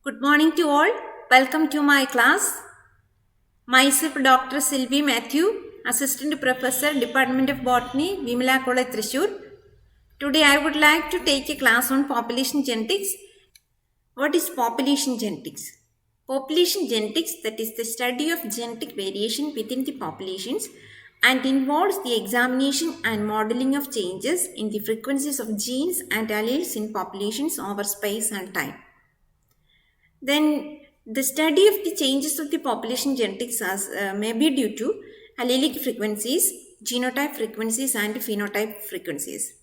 Good morning to all. Welcome to my class. Myself Dr. Sylvie Matthew, Assistant Professor, Department of Botany, Vimala College, Thrissur. Today I would like to take a class on population genetics. What is population genetics? Population genetics, that is the study of genetic variation within the populations, and involves the examination and modeling of changes in the frequencies of genes and alleles in populations over space and time. Then the study of the changes of the population genetics may be due to allelic frequencies, genotype frequencies, and phenotype frequencies.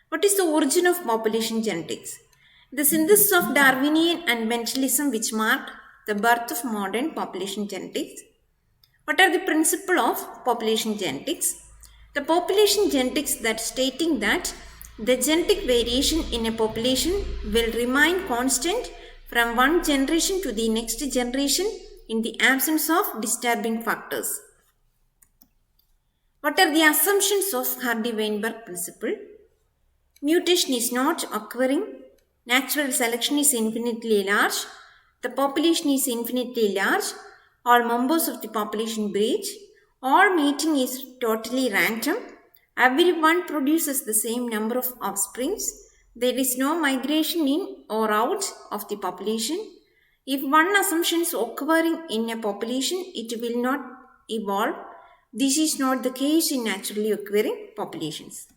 What is the origin of population genetics? The synthesis of Darwinian and Mentalism which marked the birth of modern population genetics. What are the principles of population genetics? The population genetics that stating that the genetic variation in a population will remain constant from one generation to the next generation in the absence of disturbing factors. What are the assumptions of Hardy-Weinberg principle? Mutation is not occurring. Natural selection is infinitely large. The population is infinitely large. All members of the population breed. All mating is totally random. Everyone produces the same number of offsprings. There is no migration in or out of the population. If one assumption is occurring in a population, it will not evolve. This is not the case in naturally occurring populations.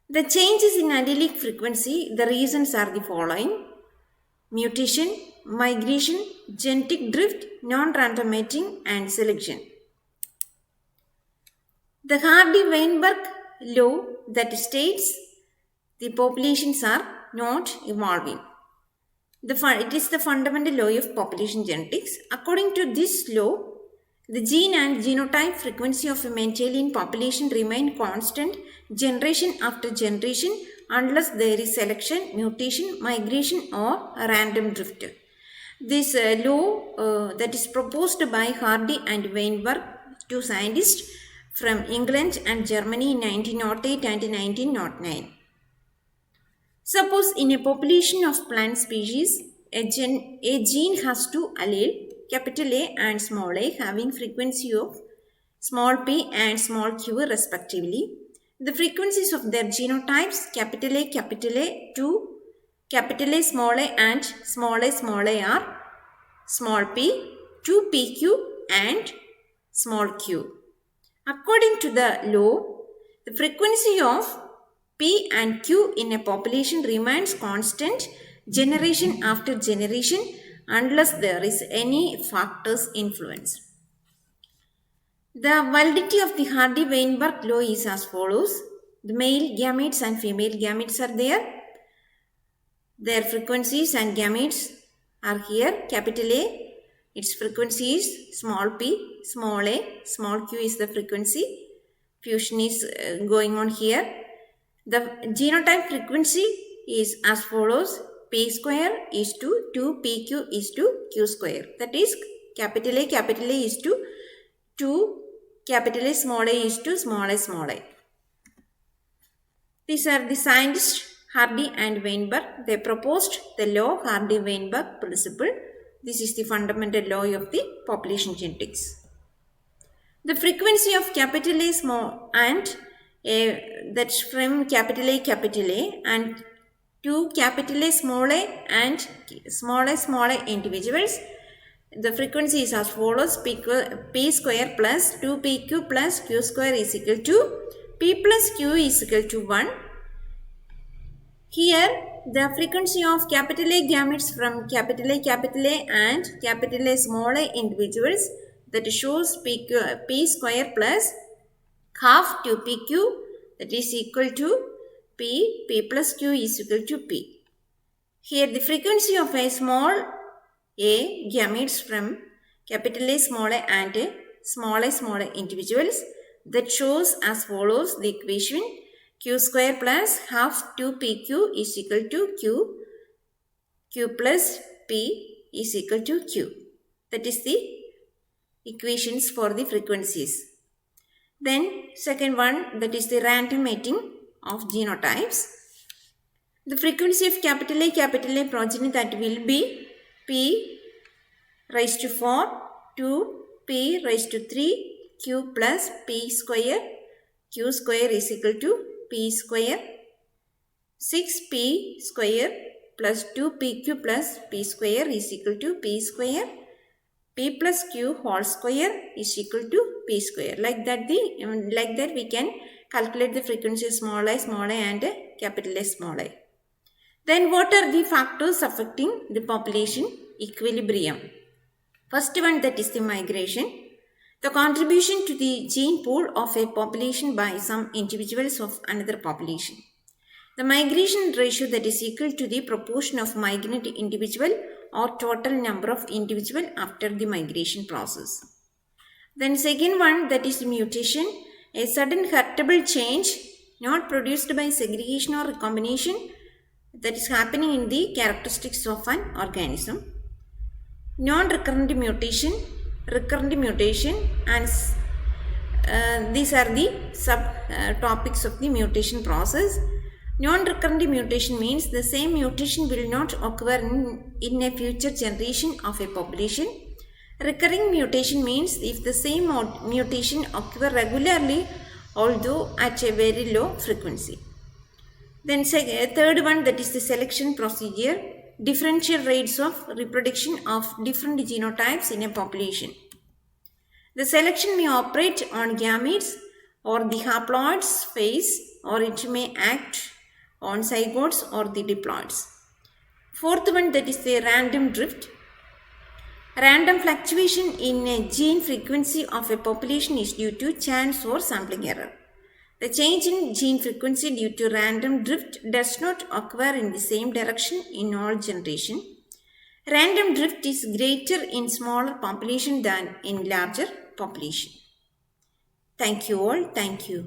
The changes in allelic frequency, the reasons are the following: mutation, migration, genetic drift, non-random mating, and selection. The Hardy-Weinberg law that states the populations are not evolving. It is the fundamental law of population genetics. According to this law, the gene and genotype frequency of a Mendelian population remain constant generation after generation unless there is selection, mutation, migration, or random drift. This law that is proposed by Hardy and Weinberg, two scientists from England and Germany in 1908 and 1909. Suppose in a population of plant species, a gene has two alleles, capital A and small a, having frequency of small p and small q respectively. The frequencies of their genotypes, capital A, 2, capital A, small a, and small a are small p, 2pq, and small q. According to the law, the frequency of P and Q in a population remains constant generation after generation unless there is any factors influence. The validity of the Hardy-Weinberg law is as follows. The male gametes and female gametes are there. Their frequencies and gametes are here. Capital A, its frequency is small p, small a, small q is the frequency. Fusion is going on here. The genotype frequency is as follows: p square is to 2pq is to q square. That is capital A is to 2, capital A small a is to small a. These are the scientists Hardy and Weinberg. They proposed the law Hardy-Weinberg principle. This is the fundamental law of the population genetics. The frequency of capital A small and that's from capital A and to capital A small a and small a individuals. The frequency is as follows: p square plus 2pq plus q square is equal to p plus q is equal to 1. Here the frequency of capital A gametes from capital A and capital A small a individuals, that shows p square plus half 2pq, that is equal to p plus q is equal to p. Here the frequency of a small a gametes from capital A small a and small a individuals, that shows as follows the equation: q square plus half 2pq is equal to q plus p is equal to q. That is the equations for the frequencies. Then second one, that is the random mating of genotypes. The frequency of capital A progeny that will be p raised to 4, 2p raised to 3, q plus p square, q square is equal to p square, 6p square plus 2pq plus p square is equal to p square, p plus q whole square is equal to p square. Like that we can calculate the frequency small I and capital S small I. Then what are the factors affecting the population equilibrium? First one, that is the migration. The contribution to the gene pool of a population by some individuals of another population. The migration ratio, that is equal to the proportion of migrant individual or total number of individual after the migration process. Then second one, that is mutation, a sudden heritable change not produced by segregation or recombination that is happening in the characteristics of an organism. Non-recurrent mutation, recurrent mutation, and these are the subtopics of the mutation process. Non-recurrent mutation means the same mutation will not occur in a future generation of a population. Recurring mutation means if the same mutation occurs regularly, although at a very low frequency. Then third one, that is the selection procedure, differential rates of reproduction of different genotypes in a population. The selection may operate on gametes or the haploids phase, or it may act on zygotes or the diploids. Fourth one, that is the random drift. Random fluctuation in a gene frequency of a population is due to chance or sampling error. The change in gene frequency due to random drift does not occur in the same direction in all generations. Random drift is greater in smaller population than in larger population. Thank you all. Thank you.